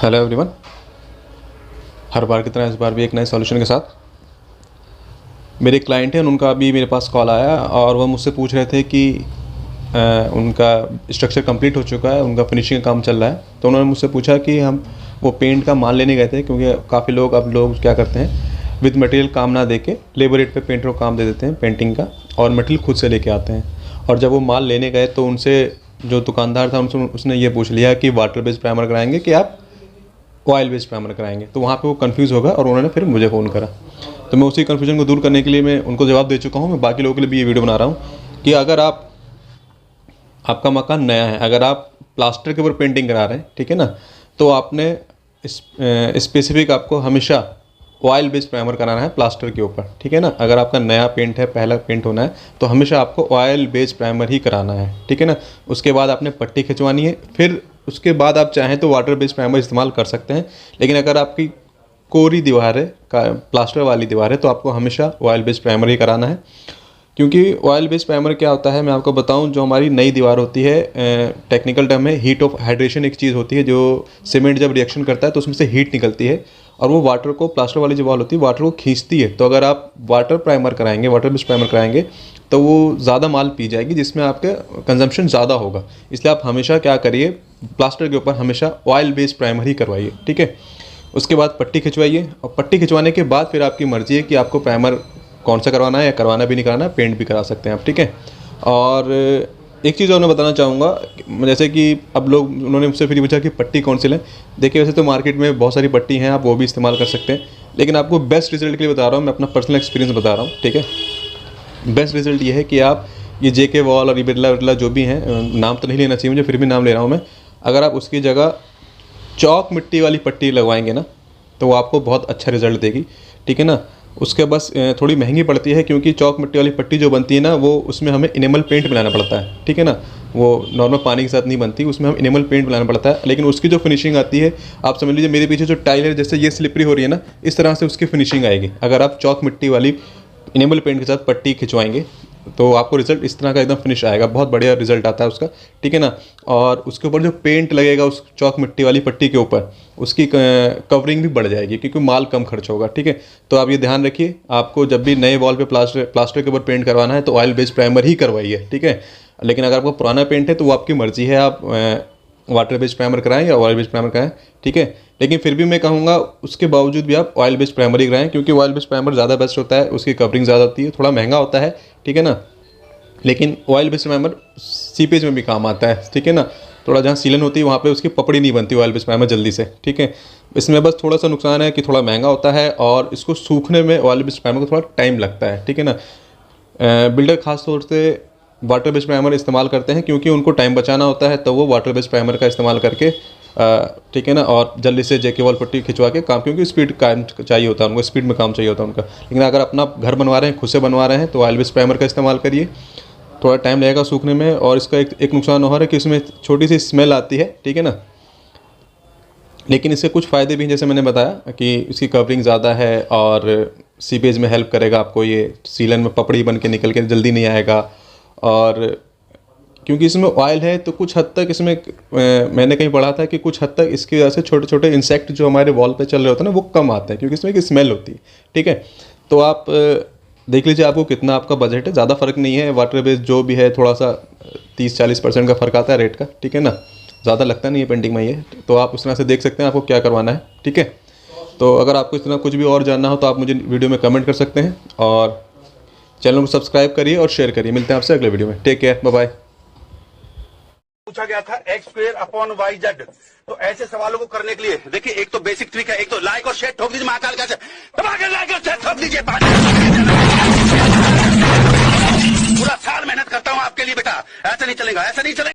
Hello everyone, हर बार की तरह इस बार भी एक नए सॉल्यूशन के साथ मेरे क्लाइंट हैं। उनका अभी मेरे पास कॉल आया और वह मुझसे पूछ रहे थे कि उनका स्ट्रक्चर कंप्लीट हो चुका है, उनका फिनिशिंग का काम चल रहा है। तो उन्होंने मुझसे पूछा कि हम वो पेंट का माल लेने गए थे, क्योंकि काफ़ी लोग अब क्या करते हैं, विद मटेरियल काम ना दे के लेबर रेट पे पेंटर को काम दे देते हैं पेंटिंग का, और मटेरियल खुद से लेके आते हैं। और जब वो माल लेने गए तो उनसे जो दुकानदार था उसने ये पूछ लिया कि वाटर बेस्ड प्राइमर कराएंगे कि आप ऑयल बेस्ड प्राइमर कराएंगे। तो वहाँ पे वो कंफ्यूज होगा और उन्होंने फिर मुझे फ़ोन करा। तो मैं उसी कन्फ्यूजन को दूर करने के लिए मैं उनको जवाब दे चुका हूँ। मैं बाकी लोगों के लिए भी ये वीडियो बना रहा हूँ कि अगर आपका मकान नया है, अगर आप प्लास्टर के ऊपर पेंटिंग करा रहे हैं, ठीक है ना, तो आपने स्पेसिफिक आपको हमेशा ऑयल बेस्ड प्राइमर कराना है प्लास्टर के ऊपर, ठीक है ना। अगर आपका नया पेंट है, पहला पेंट होना है, तो हमेशा आपको ऑयल बेस्ड प्राइमर ही कराना है, ठीक है ना। उसके बाद आपने पट्टी खिंचवानी है, फिर उसके बाद आप चाहें तो वाटर बेस्ड प्राइमर इस्तेमाल कर सकते हैं। लेकिन अगर आपकी कोरी दीवार है, प्लास्टर वाली दीवार है, तो आपको हमेशा ऑयल बेस्ड प्राइमर ही कराना है। क्योंकि ऑयल बेस्ड प्राइमर क्या होता है, मैं आपको बताऊं, जो हमारी नई दीवार होती है, टेक्निकल टर्म है हीट ऑफ हाइड्रेशन, एक चीज़ होती है जो सीमेंट जब रिएक्शन करता है तो उसमें से हीट निकलती है और वो वाटर को, प्लास्टर वाली जो वॉल होती है, वाटर को खींचती है। तो अगर आप वाटर प्राइमर कराएंगे, वाटर बेस्ड प्राइमर कराएंगे, तो वो ज़्यादा माल पी जाएगी, जिसमें आपका कंजम्पशन ज़्यादा होगा। इसलिए आप हमेशा क्या करिए, प्लास्टर के ऊपर हमेशा ऑयल बेस्ड प्राइमर ही करवाइए, ठीक है। उसके बाद पट्टी खिंचवाइए, और पट्टी खिंचवाने के बाद फिर आपकी मर्ज़ी है कि आपको प्राइमर कौन सा करवाना है, या करवाना भी नहीं कराना, पेंट भी करा सकते हैं आप, ठीक है। और एक चीज़ और मैं बताना चाहूँगा, जैसे कि अब उन्होंने मुझसे फिर पूछा कि पट्टी कौन सी लें। देखिए, वैसे तो मार्केट में बहुत सारी पट्टी हैं, आप वो भी इस्तेमाल कर सकते हैं, लेकिन आपको बेस्ट रिजल्ट के लिए बता रहा हूँ, मैं अपना पर्सनल एक्सपीरियंस बता रहा हूँ, ठीक है। बेस्ट रिजल्ट ये है कि आप ये JK वॉल और बिरला जो भी हैं, नाम तो नहीं लेना चाहिए मुझे, फिर भी नाम ले रहा हूँ मैं, अगर आप उसकी जगह चौक मिट्टी वाली पट्टी लगवाएंगे ना, तो वो आपको बहुत अच्छा रिजल्ट देगी, ठीक है ना। उसके बस थोड़ी महंगी पड़ती है, क्योंकि चौक मिट्टी वाली पट्टी जो बनती है ना, वो उसमें हमें इनेमल पेंट मिलाना पड़ता है, ठीक है ना। वो नॉर्मल पानी के साथ नहीं बनती, उसमें हम इनेमल पेंट मिलाना पड़ता है। लेकिन उसकी जो फिनिशिंग आती है, आप समझ लीजिए मेरे पीछे जो टाइल है, जैसे ये स्लिपरी हो रही है ना, इस तरह से उसकी फिनिशिंग आएगी अगर आप चौक मिट्टी वाली इनेमल पेंट के साथ पट्टी खिंचवाएंगे, तो आपको रिजल्ट इस तरह का एकदम फिनिश आएगा, बहुत बढ़िया रिजल्ट आता है उसका, ठीक है ना। और उसके ऊपर जो पेंट लगेगा उस चौक मिट्टी वाली पट्टी के ऊपर, उसकी कवरिंग भी बढ़ जाएगी, क्योंकि माल कम खर्च होगा, ठीक है। तो आप ये ध्यान रखिए, आपको जब भी नए वॉल पे प्लास्टर के ऊपर पेंट करवाना है तो ऑयल बेस्ड प्राइमर ही करवाइए, ठीक है। लेकिन अगर आपको पुराना पेंट है तो वो आपकी मर्जी है, आप वाटर बेस्ड प्राइमर कराएं या ऑयल बेस्ड प्राइमर कराएं, ठीक है। लेकिन फिर भी मैं कहूँगा उसके बावजूद भी आप ऑयल बेस्ड प्राइमर ही कराएं, क्योंकि ऑयल बेस्ड प्राइमर ज़्यादा बेस्ट होता है, उसकी कवरिंग ज़्यादा होती है, थोड़ा महंगा होता है, ठीक है ना। लेकिन ऑयल बेस्ड प्राइमर सीपेज में भी काम आता है, ठीक है ना। थोड़ा जहाँ सीलन होती है वहाँ पे उसकी पपड़ी नहीं बनती ऑयल बेस्ड प्राइमर जल्दी से, ठीक है। इसमें बस थोड़ा सा नुकसान है कि थोड़ा महंगा होता है, और इसको सूखने में ऑयल बेस्ड प्राइमर को थोड़ा टाइम लगता है, ठीक है ना। बिल्डर खास तौर से वाटर बेस्ड प्राइमर इस्तेमाल करते हैं, क्योंकि उनको टाइम बचाना होता है, तो वो वाटर बेस्ड प्राइमर का इस्तेमाल करके, ठीक है ना, और जल्दी से JK वॉल पट्टी खिंचवा के काम, क्योंकि स्पीड काम चाहिए होता है उनको, स्पीड में काम चाहिए होता है उनका। लेकिन अगर अपना घर बनवा रहे हैं, खुद से बनवा रहे हैं, तो ऑयल बेस्ड प्राइमर का इस्तेमाल करिए, थोड़ा टाइम लगेगा सूखने में। और इसका एक नुकसान और है कि इसमें छोटी सी स्मेल आती है, ठीक है ना। लेकिन इससे कुछ फ़ायदे भी हैं, जैसे मैंने बताया कि इसकी कवरिंग ज़्यादा है, और सीपेज में हेल्प करेगा आपको, ये सीलन में पपड़ी बन के निकल के जल्दी नहीं आएगा। और क्योंकि इसमें ऑयल है तो कुछ हद तक इसमें, मैंने कहीं पढ़ा था कि कुछ हद तक इसकी वजह से छोटे छोटे इंसेक्ट जो हमारे वॉल पे चल रहे होते हैं ना, वो कम आते हैं, क्योंकि इसमें एक स्मेल होती है, ठीक है। तो आप देख लीजिए आपको कितना आपका बजट है, ज़्यादा फ़र्क नहीं है। वाटर बेस्ड जो भी है, थोड़ा सा 30-40% का फ़र्क आता है रेट का, ठीक है ना, ज़्यादा लगता नहीं है पेंटिंग में ये। तो आप उस तरह से देख सकते हैं आपको क्या करवाना है, ठीक है। तो अगर आपको इस तरह कुछ भी और जानना हो तो आप मुझे वीडियो में कमेंट कर सकते हैं, और चैनल को सब्सक्राइब करिए और शेयर करिए। मिलते हैं आपसे अगले वीडियो में, टेक केयर, बाय बाय। पूछा गया था x²/yz। तो ऐसे सवालों को करने के लिए देखिए, एक तो बेसिक ट्रिक है, एक तो लाइक और शेयर ठोक दीजिए, महाकाल का दबा के लाइक और शेयर ठोक दीजिए। पूरा साल मेहनत करता हूं आपके लिए बेटा, ऐसा नहीं चलेगा, ऐसा नहीं चलेगा।